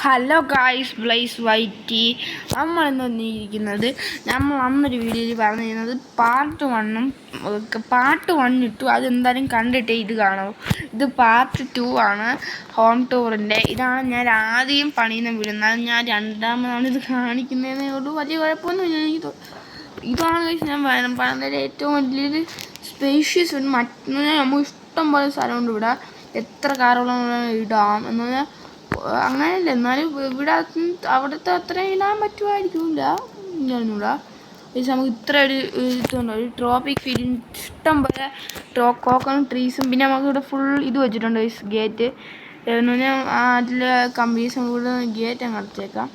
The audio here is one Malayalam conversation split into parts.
Hello guys, Blaise വൈറ്റി. നമ്മളിന്ന് വന്നിരിക്കുന്നത് നമ്മൾ അന്നൊരു വീഡിയോയിൽ പറഞ്ഞിരുന്നത് പാർട്ട് 1 ഇട്ടു. അതെന്തായാലും കണ്ടിട്ടേ ഇത് കാണൂ. ഇത് പാർട്ട് 2 ആണ്, ഹോം ടൂറിൻ്റെ. ഇതാണ് ഞാൻ ആദ്യം പണിയുന്ന വീട്. എന്നാലും ഞാൻ രണ്ടാമതാണ് ഇത് കാണിക്കുന്നതേ ഉള്ളൂ. വലിയ കുഴപ്പമൊന്നുമില്ല. എനിക്ക് ഇതാണ് ഞാൻ പറഞ്ഞതിൽ ഏറ്റവും വലിയൊരു സ്പേഷ്യസ് ഉണ്ട്. മറ്റൊന്ന് നമുക്ക് ഇഷ്ടം പോലെ സ്ഥലമുണ്ട് ഇവിടെ. എത്ര കാറുകളും ഇടാം എന്ന് പറഞ്ഞാൽ അങ്ങനെയല്ല. എന്നാലും ഇവിടെ അവിടുത്തെ അത്രയും ഇടാൻ പറ്റുമായിരിക്കില്ല. ഞാനിവിടെ നമുക്ക് ഇത്ര ഒരു ഇതുണ്ട്, ഒരു ട്രോപ്പിക് ഫീലിംഗ്. ഇഷ്ടം പോലെ കോക്കനട്ട് ട്രീസും. പിന്നെ നമുക്ക് ഇവിടെ ഫുൾ ഇത് വെച്ചിട്ടുണ്ട് ഗേറ്റ് എന്ന് പറഞ്ഞാൽ അതിൽ കമ്പീസ്. ഇവിടെ ഗേറ്റ് അങ്ങ് അടച്ചേക്കാം.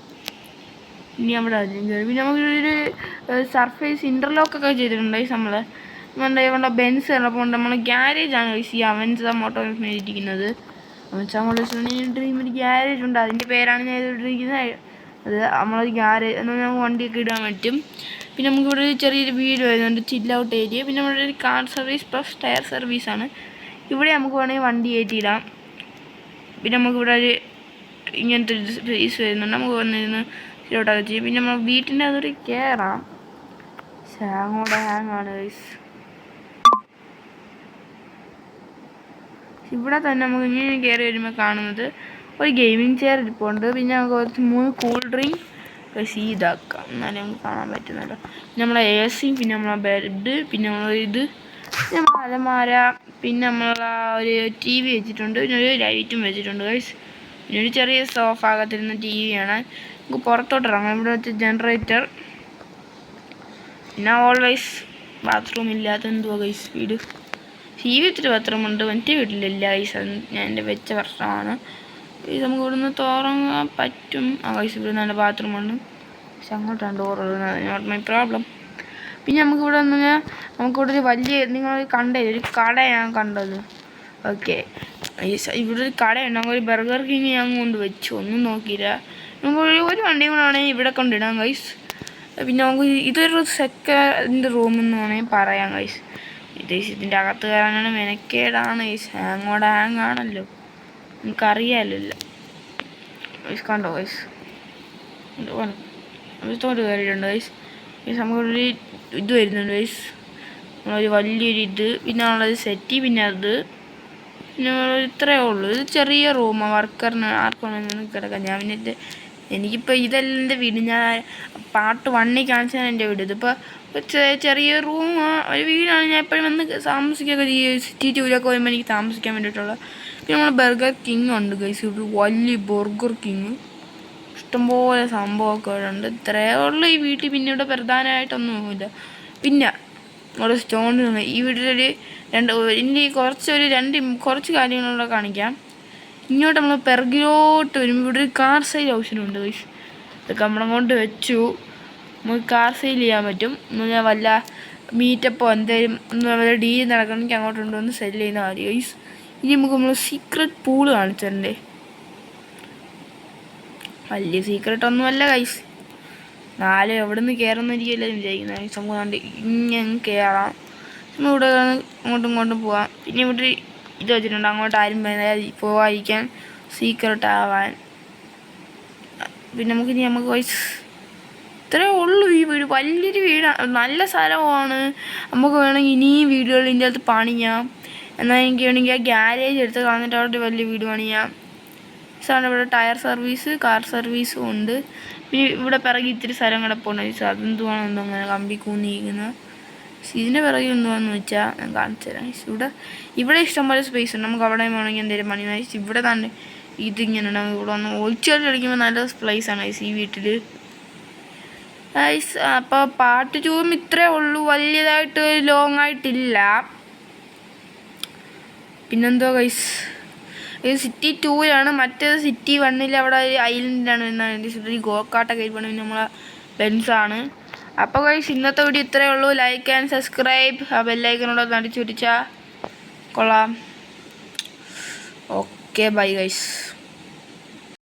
ഇനി അവിടെ പിന്നെ നമുക്കൊരു സർഫേസ് ഇൻ്റർലോക്കൊക്കെ ചെയ്തിട്ടുണ്ട് നമ്മൾ. ഇവിടെ ബെൻസ് ഉള്ളപ്പോൾ നമ്മൾ ഗ്യാരേജാണ് ഈ അവൻസ് മോട്ടോർ ഇരിക്കുന്നത്. ഡ്രീം ഒരു ഗ്യാരേജ് ഉണ്ട്, അതിൻ്റെ പേരാണ് ഞാൻ ഇട്ടിരിക്കുന്നത്. അത് നമ്മളൊരു ഗ്യാരേജ് എന്ന് പറഞ്ഞാൽ നമുക്ക് വണ്ടിയൊക്കെ ഇടാൻ പറ്റും. പിന്നെ നമുക്കിവിടെ ഒരു ചെറിയൊരു വീട് വരുന്നുണ്ട്, ചില്ല് ഔട്ട് ഏരിയ. പിന്നെ ഇവിടെ ഒരു കാർ സർവീസ് പ്ലസ് ടയർ സർവീസാണ്. ഇവിടെ നമുക്ക് വേണമെങ്കിൽ വണ്ടി കയറ്റിയിടാം. പിന്നെ നമുക്കിവിടെ ഒരു ഇങ്ങനത്തെ ഒരു സ്പേസ് വരുന്നുണ്ട്, നമുക്ക് വന്നിരുന്ന് ഇതോട്ടൊക്കെ ചെയ്യും. പിന്നെ നമ്മൾ വീട്ടിൻ്റെ അതൊരു കയറാം. അങ്ങോട്ട് ഹാങ്ങാണ് ഗൈസ്. ഇവിടെ തന്നെ നമുക്ക് ഇങ്ങനെ കയറി വരുമ്പോൾ കാണുന്നത് ഒരു ഗെയിമിംഗ് ചെയർ ഇരിപ്പുണ്ട്. പിന്നെ നമുക്ക് കുറച്ച് 3 കൂൾ ഡ്രിങ്ക് ഇതാക്കാം, എന്നാലും നമുക്ക് കാണാൻ പറ്റുന്നല്ലോ. നമ്മളെ AC, പിന്നെ നമ്മളെ ബെഡ്, പിന്നെ ഇത് നമ്മൾ അലമാര, പിന്നെ നമ്മളാ ഒരു TV വെച്ചിട്ടുണ്ട്. പിന്നെ ഒരു ലൈറ്റും വെച്ചിട്ടുണ്ട് ഗൈസ്. പിന്നെ ഒരു ചെറിയ സോഫ അകത്തിരുന്ന TV ആണ്. നമുക്ക് പുറത്തോട്ട് ഇറങ്ങാം. ഇവിടെ വെച്ച് ജനറേറ്റർ. പിന്നെ ഓൾവേസ് ബാത്റൂം ഇല്ലാത്ത എന്തുവാ ഗൈസ് വീട്. ജീവിതത്തിൽ ബാത്റൂമുണ്ട്, മറ്റേ വീട്ടിലില്ല ഗൈസ്. ഞാൻ എൻ്റെ വെച്ച പ്രശ്നമാണ്. ഇത് നമുക്ക് ഇവിടുന്ന് തുറങ്ങാൻ പറ്റും. ഗൈസ് ഇവിടെ നല്ല ബാത്റൂമുണ്ട്, പക്ഷെ അങ്ങോട്ടാണ് ഡോറുള്ളത്. Not my problem. പിന്നെ നമുക്കിവിടെ എന്ന് പറഞ്ഞാൽ നമുക്കിവിടെ ഒരു വലിയ നിങ്ങൾ കണ്ടത് ഒരു കടയാണ് കണ്ടത്. ഓക്കെ, ഇവിടെ ഒരു കടയുണ്ട്. നമുക്ക് ഒരു ബർഗർ കിങ് ഞാൻ കൊണ്ട് വെച്ചു, ഒന്നും നോക്കിയില്ല. നമുക്ക് ഒരു വണ്ടിയും കൂടെ വേണമെങ്കിൽ ഇവിടെ കൊണ്ടിടാം ഗൈസ്. പിന്നെ നമുക്ക് ഇതൊരു സെക്കൻഡ് റൂം എന്ന് വേണമെങ്കിൽ പറയാം ഗൈസ്. ഇതിൻ്റെ അകത്ത് കയറാനാണ് മെനക്കേടാണ് ഗൈസ്. ഹാങ്ങാണല്ലോ, നമുക്കറിയാമല്ലോ ഗൈസ്. കണ്ടോ ഗൈസ്, തോട് കയറിയിട്ടുണ്ട് ഗൈസ്. നമുക്കൊരു ഇത് വരുന്നുണ്ട് ഗൈസ്, നമ്മളൊരു വലിയൊരു ഇത്. പിന്നെ നമ്മളൊരു സെറ്റി, പിന്നെ അത്, പിന്നെ ഇത്രയേ ഉള്ളൂ. ഇത് ചെറിയ റൂമാണ്, വർക്കറിന് ആർക്കൊന്നും കിടക്കാം. ഞാൻ പിന്നെ എനിക്കിപ്പോൾ ഇതെല്ലാം എൻ്റെ വീട്. ഞാൻ പാർട്ട് 1 കാണിച്ചാണ് എൻ്റെ വീട്. ഇതിപ്പോൾ ചെറിയ റൂം ഒരു വീടാണ്. ഞാൻ എപ്പോഴും വന്ന് താമസിക്കുകയൊക്കെ ചെയ്യും. സിറ്റി 2 വരുമ്പോൾ എനിക്ക് താമസിക്കാൻ വേണ്ടിയിട്ടുള്ള. പിന്നെ നമ്മൾ ബർഗർ കിങ് ഉണ്ട് ഗൈസ്. ഇവിടെ വലിയ ബർഗർ കിങ്, ഇഷ്ടംപോലെ സംഭവമൊക്കെ ഇവിടെ ഉണ്ട്. ഇത്രയേ ഉള്ളൂ ഈ വീട്ടിൽ. പിന്നെ ഇവിടെ പ്രധാനമായിട്ടൊന്നുമില്ല. പിന്നെ ഇവിടെ സ്റ്റോൺ ഈ വീട്ടിലൊരു ഇനി കുറച്ച് കാര്യങ്ങളൂടെ കാണിക്കാം. ഇങ്ങോട്ട് നമ്മൾ പിറകിലോട്ട് വരുമ്പോൾ ഇവിടെ ഒരു കാർ സെയിൽ ഓപ്ഷനുണ്ട് ഗൈസ്. ഇതൊക്കെ നമ്മളങ്ങോട്ട് വെച്ചു. നമുക്ക് കാർ സെയിൽ ചെയ്യാൻ പറ്റും. ഞാൻ വല്ല മീറ്റപ്പോ എന്തെങ്കിലും ഡീൽ നടക്കണമെങ്കിൽ അങ്ങോട്ട് കൊണ്ടുവന്ന് സെല് ചെയ്യുന്ന മതി ഗൈസ്. ഇനി നമ്മൾ സീക്രട്ട് പൂള് കാണിച്ചിട്ടുണ്ടേ. വലിയ സീക്രട്ടൊന്നുമല്ല ഗൈസ്. എവിടെ നിന്ന് കയറുന്നിരിക്കില്ല വിചാരിക്കുന്നത്. നമുക്ക് ഇങ്ങനെ കയറാം. ഇവിടെ അങ്ങോട്ടും ഇങ്ങോട്ടും പോവാം. പിന്നെ ഇവിടെ ഇത് വെച്ചിട്ടുണ്ട്, അങ്ങോട്ട് ആരും പോവാതിരിക്കാൻ, സീക്രട്ട് ആവാൻ. പിന്നെ നമുക്ക് ഗൈസ് ഇത്രയേ ഉള്ളൂ ഈ വീട്. വലിയൊരു വീടാണ്, നല്ല സ്ഥലമാണ്. നമുക്ക് വേണമെങ്കിൽ ഇനിയും വീടുകൾ ഇതിൻ്റെ അകത്ത് പണിയാം. എന്നാൽ എനിക്ക് വേണമെങ്കിൽ ആ ഗ്യാരേജ് എടുത്ത് കളഞ്ഞിട്ട് അവിടെ വലിയ വീട് പണിയാം. സാറിന് ഇവിടെ ടയർ സർവീസ്, കാർ സർവീസും ഉണ്ട്. പിന്നെ ഇവിടെ പിറകെ ഇത്തിരി സ്ഥലം കിടപ്പുണ്ട്. അതെന്തുവാണെന്തോ അങ്ങനെ കമ്പി കൂന്നിയിരിക്കുന്നത്. ഇതിൻ്റെ പിറകെ എന്തുവാന്ന് വെച്ചാൽ ഞാൻ കാണിച്ചു തരാം. ഇവിടെ ഇഷ്ടംപോലെ സ്പേസ് ഉണ്ട്. നമുക്ക് അവിടെ വേണമെങ്കിൽ എന്തെങ്കിലും പണി നയിച്ച് ഇവിടെ തന്നെ ഇതിങ്ങനെ ഉണ്ടാകും. ഇവിടെ വന്ന് ഒളിച്ചോടി കളിക്കുമ്പോൾ നല്ല പ്ലേസാണ് ഗൈസ് ഈ വീട്ടിൽ ഗൈസ്. അപ്പോൾ പാർട്ട് 2 ഇത്രയേ ഉള്ളൂ, വലിയതായിട്ട് ലോങ് ആയിട്ടില്ല. പിന്നെന്തോ ഗൈസ്, ഇത് സിറ്റി 2 മറ്റേത് സിറ്റി 1 അവിടെ ഒരു ഐലൻഡിലാണ് വരുന്നത്. ഗോക്കാട്ടൊക്കെ ഇരിപ്പുണ്ട്. പിന്നെ നമ്മളെ ബെൻസാണ്. അപ്പോൾ ഗൈസ് ഇന്നത്തെ വീഡിയോ ഇത്രയേ ഉള്ളൂ. ലൈക്ക് ആൻഡ് സബ്സ്ക്രൈബ്, ആ ബെല്ലൈക്കനോട് നടിച്ചു പിടിച്ചാൽ കൊള്ളാം. Okay, bye guys.